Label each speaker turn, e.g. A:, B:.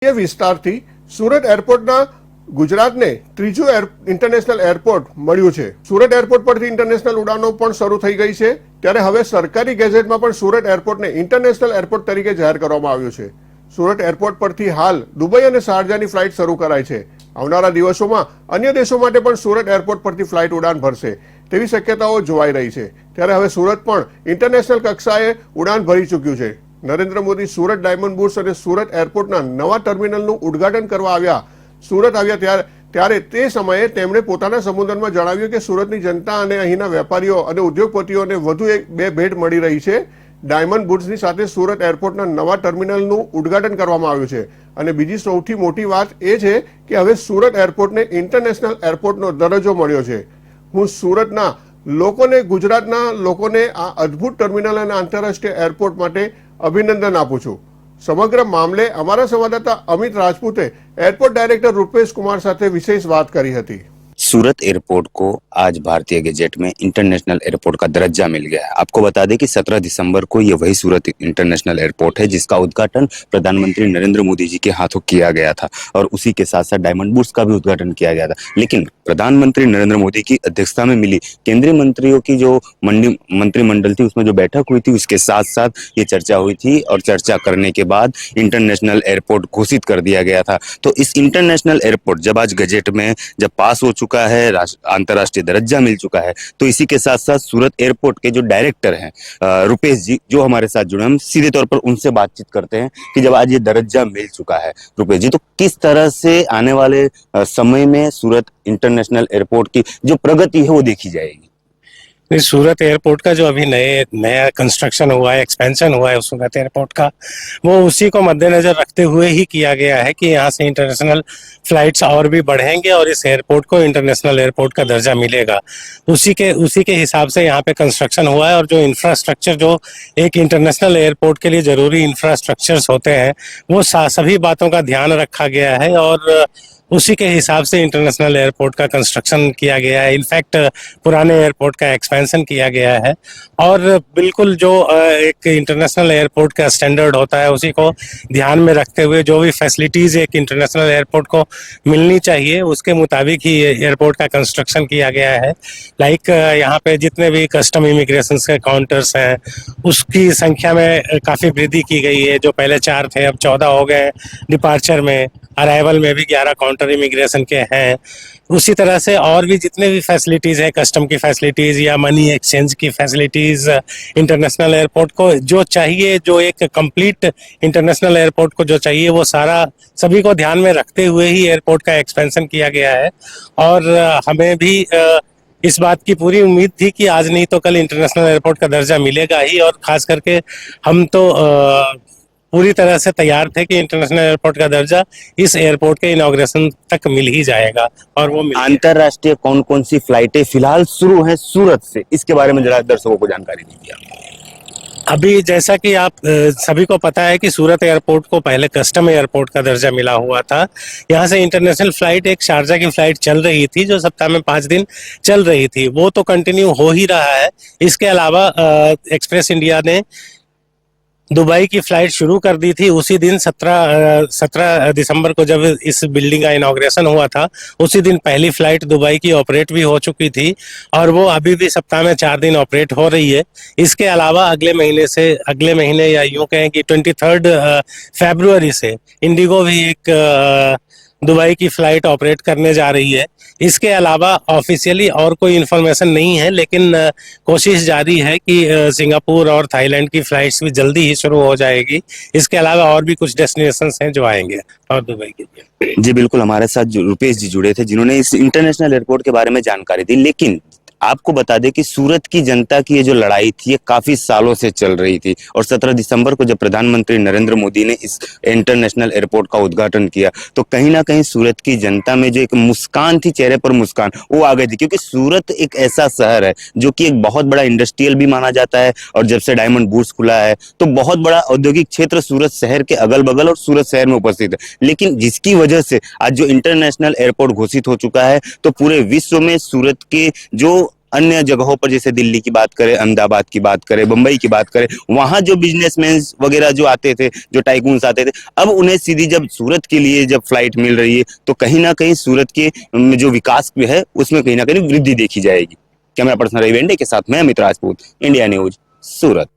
A: એ વિસ્તારથી સુરત એરપોર્ટના ગુજરાતને ત્રીજું ઇન્ટરનેશનલ એરપોર્ટ મળ્યું છે। સુરત એરપોર્ટ પરથી ઇન્ટરનેશનલ ઉડાનો પણ શરૂ થઈ ગઈ છે, ત્યારે હવે સરકારી ગેઝેટમાં પણ સુરત એરપોર્ટને ઇન્ટરનેશનલ એરપોર્ટ તરીકે જાહેર કરવામાં આવ્યું છે। સુરત એરપોર્ટ પરથી હાલ દુબઈ અને શારજાની ફ્લાઇટ શરૂ કરાઈ છે। આવનારા દિવસોમાં અન્ય દેશો માટે પણ સુરત એરપોર્ટ પરથી ફ્લાઇટ ઉડાન ભરશે તેવી શક્યતાઓ જોવાઈ રહી છે। ત્યારે હવે સુરત પણ ઇન્ટરનેશનલ કક્ષાએ ઉડાન ભરી ચૂક્યું છે। નરેન્દ્ર મોદી સુરત ડાયમંડ બુર્સ અને સુરત એરપોર્ટના નવા ટર્મિનલનું ઉદ્ઘાટન કરવા સુરત આવ્યા ત્યારે તે સમયે તેમણે પોતાના સંબોધનમાં જણાવ્યું કે સુરતની જનતા અને અહીંના વેપારીઓ અને ઉદ્યોગપતિઓને વધુ બે ભેટ મળી રહી છે। ડાયમંડ બુર્સની સાથે સુરત એરપોર્ટના નવા ટર્મિનલનું ઉદ્ઘાટન કરવામાં આવ્યું છે અને બીજી સૌથી મોટી વાત એ છે કે હવે સુરત એરપોર્ટને ઇન્ટરનેશનલ એરપોર્ટનો દરજ્જો મળ્યો છે। હું સુરતના લોકોને, ગુજરાતના લોકોને આ અદ્ભુત ટર્મિનલ અને આંતરરાષ્ટ્રીય એરપોર્ટ માટે અભિનંદન આપું છું। समग्र मामले अमारा संवाददाता अमित राजपूते एयरपोर्ट डायरेक्टर रूपेश कुमार साथे विशेष बात करी हती।
B: सूरत एयरपोर्ट को आज भारतीय गजेट में इंटरनेशनल एयरपोर्ट का दर्जा मिल गया है। आपको बता दें कि 17 दिसंबर को ये वही सूरत इंटरनेशनल एयरपोर्ट है जिसका उद्घाटन प्रधानमंत्री नरेंद्र मोदी जी के हाथों किया गया था और उसी के साथ साथ डायमंड बुर्स का भी उद्घाटन किया गया था। लेकिन प्रधानमंत्री नरेंद्र मोदी की अध्यक्षता में मिली केंद्रीय मंत्रियों की जो मंत्रिमंडल थी उसमें जो बैठक हुई थी उसके साथ साथ ये चर्चा हुई थी और चर्चा करने के बाद इंटरनेशनल एयरपोर्ट घोषित कर दिया गया था। तो इस इंटरनेशनल एयरपोर्ट जब आज गजेट में जब पास हो चुका है, अंतर्राष्ट्रीय दर्जा मिल चुका है, तो इसी के साथ साथ सूरत एयरपोर्ट के जो डायरेक्टर हैं रुपेश जी जो हमारे साथ जुड़े, हम सीधे तौर पर उनसे बातचीत करते हैं कि जब आज ये दर्जा मिल चुका है रुपेश जी, तो किस तरह से आने वाले समय में सूरत इंटरनेशनल एयरपोर्ट की जो प्रगति है वो देखी जाएगी।
C: सूरत एयरपोर्ट का जो अभी नया कंस्ट्रक्शन हुआ है, एक्सपेंशन हुआ है सूरत एयरपोर्ट का, वो उसी को मद्देनजर रखते हुए ही किया गया है कि यहाँ से इंटरनेशनल फ्लाइट्स और भी बढ़ेंगे और इस एयरपोर्ट को इंटरनेशनल एयरपोर्ट का दर्जा मिलेगा। उसी के हिसाब से यहाँ पे कंस्ट्रक्शन हुआ है और जो इंफ्रास्ट्रक्चर, जो एक इंटरनेशनल एयरपोर्ट के लिए जरूरी इंफ्रास्ट्रक्चर्स होते हैं, वो सभी बातों का ध्यान रखा गया है और उसी के हिसाब से इंटरनेशनल एयरपोर्ट का कंस्ट्रक्शन किया गया है। इनफैक्ट पुराने एयरपोर्ट का एक्सपेंशन किया गया है और बिल्कुल जो एक इंटरनेशनल एयरपोर्ट का स्टैंडर्ड होता है उसी को ध्यान में रखते हुए जो भी फैसिलिटीज एक इंटरनेशनल एयरपोर्ट को मिलनी चाहिए उसके मुताबिक ही एयरपोर्ट का कंस्ट्रक्शन किया गया है। लाइक यहाँ पे जितने भी कस्टम इमिग्रेशन के काउंटर्स हैं उसकी संख्या में काफ़ी वृद्धि की गई है। जो पहले 4 थे अब 14 हो गए। डिपार्चर में, अराइवल में भी 11 काउंटर इमिग्रेशन के हैं। उसी तरह से और भी जितने भी फैसिलिटीज़ है, कस्टम की फैसिलिटीज़ या मनी एक्सचेंज की फैसिलिटीज़, इंटरनेशनल एयरपोर्ट को जो चाहिए, जो एक कंप्लीट इंटरनेशनल एयरपोर्ट को जो चाहिए वो सारा सभी को ध्यान में रखते हुए ही एयरपोर्ट का एक्सपेंशन किया गया है। और हमें भी इस बात की पूरी उम्मीद थी कि आज नहीं तो कल इंटरनेशनल एयरपोर्ट का दर्जा मिलेगा ही और ख़ास करके हम तो पूरी तरह से तैयार थे कि इंटरनेशनल एयरपोर्ट का दर्जा इस एयरपोर्ट के इनॉग्रेशन तक मिल ही जाएगा और वो
B: अंतरराष्ट्रीय कौन कौन सी फ्लाइटें फिलहाल शुरू हैं सूरत से, इसके बारे में जरा दर्शकों को जानकारी दीजिए।
C: अभी जैसा कि आप सभी को पता है कि सूरत एयरपोर्ट को पहले कस्टम एयरपोर्ट का दर्जा मिला हुआ था। यहाँ से इंटरनेशनल फ्लाइट, एक शारजा की फ्लाइट चल रही थी जो सप्ताह में 5 दिन चल रही थी, वो तो कंटिन्यू हो ही रहा है। इसके अलावा एक्सप्रेस इंडिया ने दुबई की फ्लाइट शुरू कर दी थी। उसी दिन 17 दिसंबर को जब इस बिल्डिंग का इनॉग्रेशन हुआ था उसी दिन पहली फ्लाइट दुबई की ऑपरेट भी हो चुकी थी और वो अभी भी सप्ताह में 4 दिन ऑपरेट हो रही है। इसके अलावा अगले महीने या यूँ कहें कि 23 फरवरी से इंडिगो भी एक दुबई की फ्लाइट ऑपरेट करने जा रही है। इसके अलावा ऑफिशियली और कोई इन्फॉर्मेशन नहीं है, लेकिन कोशिश जारी है कि सिंगापुर और थाईलैंड की फ्लाइट्स भी जल्दी ही शुरू हो जाएगी। इसके अलावा और भी कुछ डेस्टिनेशंस हैं जो आएंगे और दुबई के लिए।
B: जी बिल्कुल, हमारे साथ रुपेश जी जुड़े थे जिन्होंने इस इंटरनेशनल एयरपोर्ट के बारे में जानकारी दी। लेकिन आपको बता दें कि सूरत की जनता की ये जो लड़ाई थी ये काफी सालों से चल रही थी और 17 दिसंबर को जब प्रधानमंत्री नरेंद्र मोदी ने इस इंटरनेशनल एयरपोर्ट का उद्घाटन किया तो कहीं ना कहीं सूरत की जनता में जो एक मुस्कान थी, चेहरे पर मुस्कान वो आ गई थी, क्योंकि सूरत एक ऐसा शहर है जो कि एक बहुत बड़ा इंडस्ट्रियल भी माना जाता है और जब से डायमंड बुर्स खुला है तो बहुत बड़ा औद्योगिक क्षेत्र सूरत शहर के अगल बगल और सूरत शहर में उपस्थित है। लेकिन जिसकी वजह से आज जो इंटरनेशनल एयरपोर्ट घोषित हो चुका है तो पूरे विश्व में सूरत के जो अन्य जगहों पर जैसे दिल्ली की बात करें, अहमदाबाद की बात करें, मुंबई की बात करें, वहां जो बिजनेसमैन वगैरह जो आते थे, जो टाइकून्स आते थे, अब उन्हें सीधी जब सूरत के लिए जब फ्लाइट मिल रही है तो कहीं ना कहीं सूरत के जो विकास है उसमें कहीं ना कहीं वृद्धि देखी जाएगी। कैमरा पर्सन रवि वेंडे के साथ मैं अमित राजपूत, इंडिया न्यूज, सूरत।